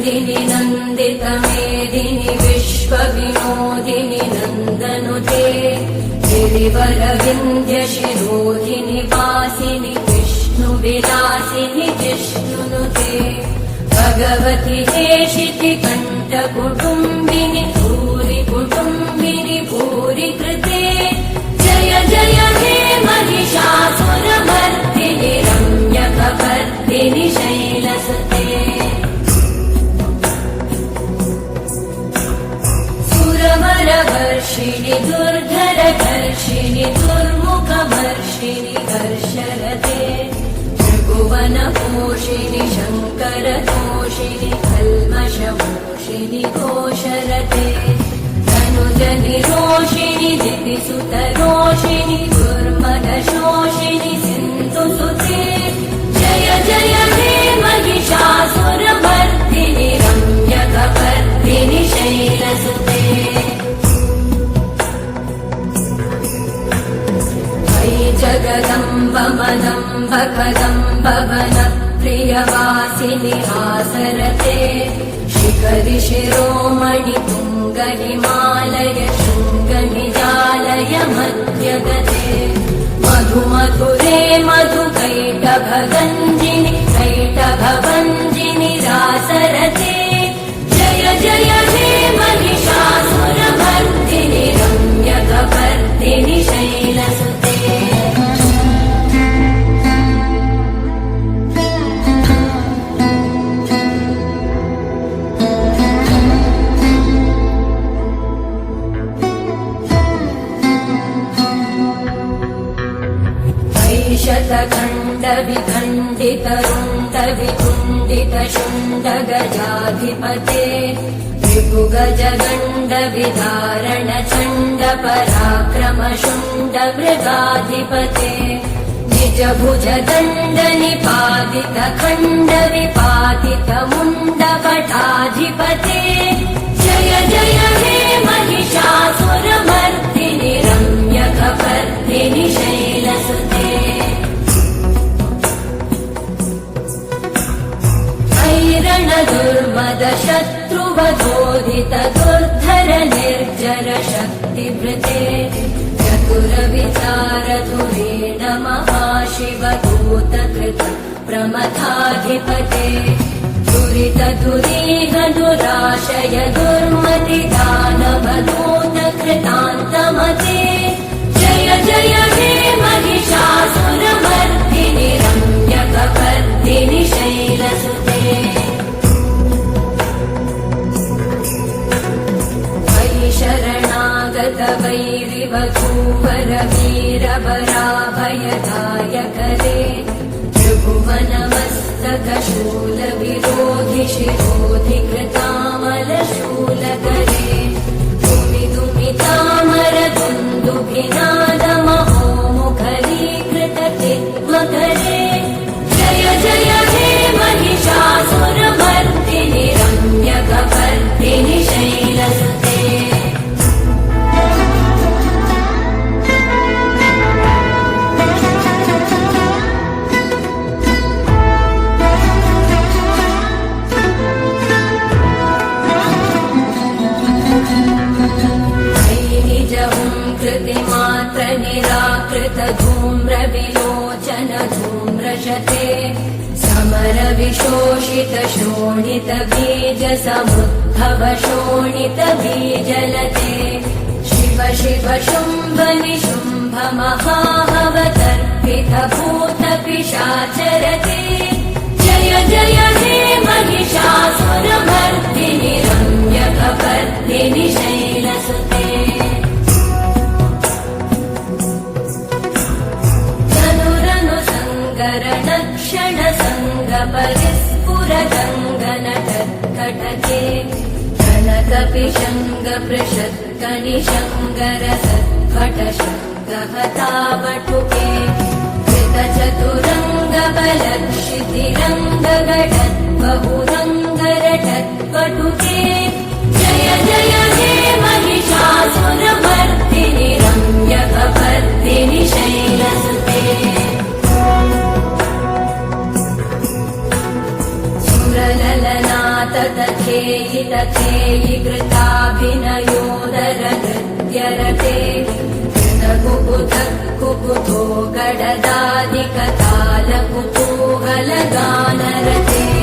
नन्दिनि नन्दितमेदिनि विश्वविनोदिनि नन्दनुते गिरिवरविन्ध्यशिरोधिनि वासिनि विष्णुविलासिनि जिष्णुनुते भगवति हेशिति कण्ठकुटुम्बिनि भूरि कुटुम्बिनि भूरि कृते जय जय हे महिषासुरमर्दिनि रम्यकपर्दिनि शैलसुते सुरवरवर्षिणि दुर्धरधर्षिणि दुर्मुखमर्षिणि हर्षरते त्रिभुवनपोषिणि शङ्करतोषिणि कल्मषमोषिणि घोषरते धनुजनिरोषिणि दिविसुतरोषिणि दुर्मदशोषिणि सिन्धुसुते जय जय हे महिषासुरमर्दिनि रम्यकपर्दिनि शैलसुते जगदम्ब मदम्ब कदम्ब वनप्रियवासिनि हासरते शिखरि शिरोमणि तुङ्ग हिमालय शृङ्ग निजालय मध्यगते मधु मधुरे मधु कैटभगञ्जिनि कैटभवञ्जिनि रासरते जय जय हे महिषासुरमर्दिनि रम्यकपर्दिनि शैलसुते शतखण्डविखण्डितरुण्डवितुण्डितशुण्डगजाधिपते त्रिभुगजगण्डविधारण चण्ड पराक्रम शुण्ड मृगाधिपते निजभुज दण्ड निपातित खण्ड विपातित मुण्ड कटाधिपते जय जय हे महिषासुरमर्दिनि रम्यकपर्दिनि शैलसुते दुर्मद शत्रुवधोदित दुर्धर निर्जर शक्तिभृते चतुरविचार धुरेण महाशिवदूतकृत प्रमथाधिपते दुरित दुरीह दुराशय दुर्मति दानवदूत कृतान्तमते जय जय हे महिषासुरमर्दिनि रम्यकपर्दिनि शैलसुते शरणागत वैरिवधूवर वीरवराभयदायकरे त्रिभुवनमस्तक शूलविरोधि शिरोधि कृतामलशूलकरे दुमिदुमितामर दुन्दुभिनाद महोमुखरीकृत चिद्मकरे जय जय हे महिषासुरमर्दिनि रम्यकपर्दिनि शैलसुते निराकृत धूम्र विलोचन धूम्रशते समर विशोषित शोणित बीज समुद्भव शोणित बीजलते शिव शिव शुम्भ निशुम्भ महाहवतर्पित भूत पिशाचरते जय जय हे महिषासुरमर्दिनि रम्यकपर्दिनि शैलसुते क्षण संग परिस्फुर गङ्गनटत्कटके कनकपिशङ्ग पृषत्क निशङ्गर सत्कट शङ्गहतावटुके कृतचतुरङ्ग बलक्षितिरङ्ग घटत् बहुरङ्गरटत्कटुके जय जय हे महिषासुरमर्दिनि रम्यकपर्दिनि शैलसुते सुरललना तथेयि तथेयि कृताभिनयोदर नृत्यरते कुकुतो गडदादिकतालकुतूहलगानरते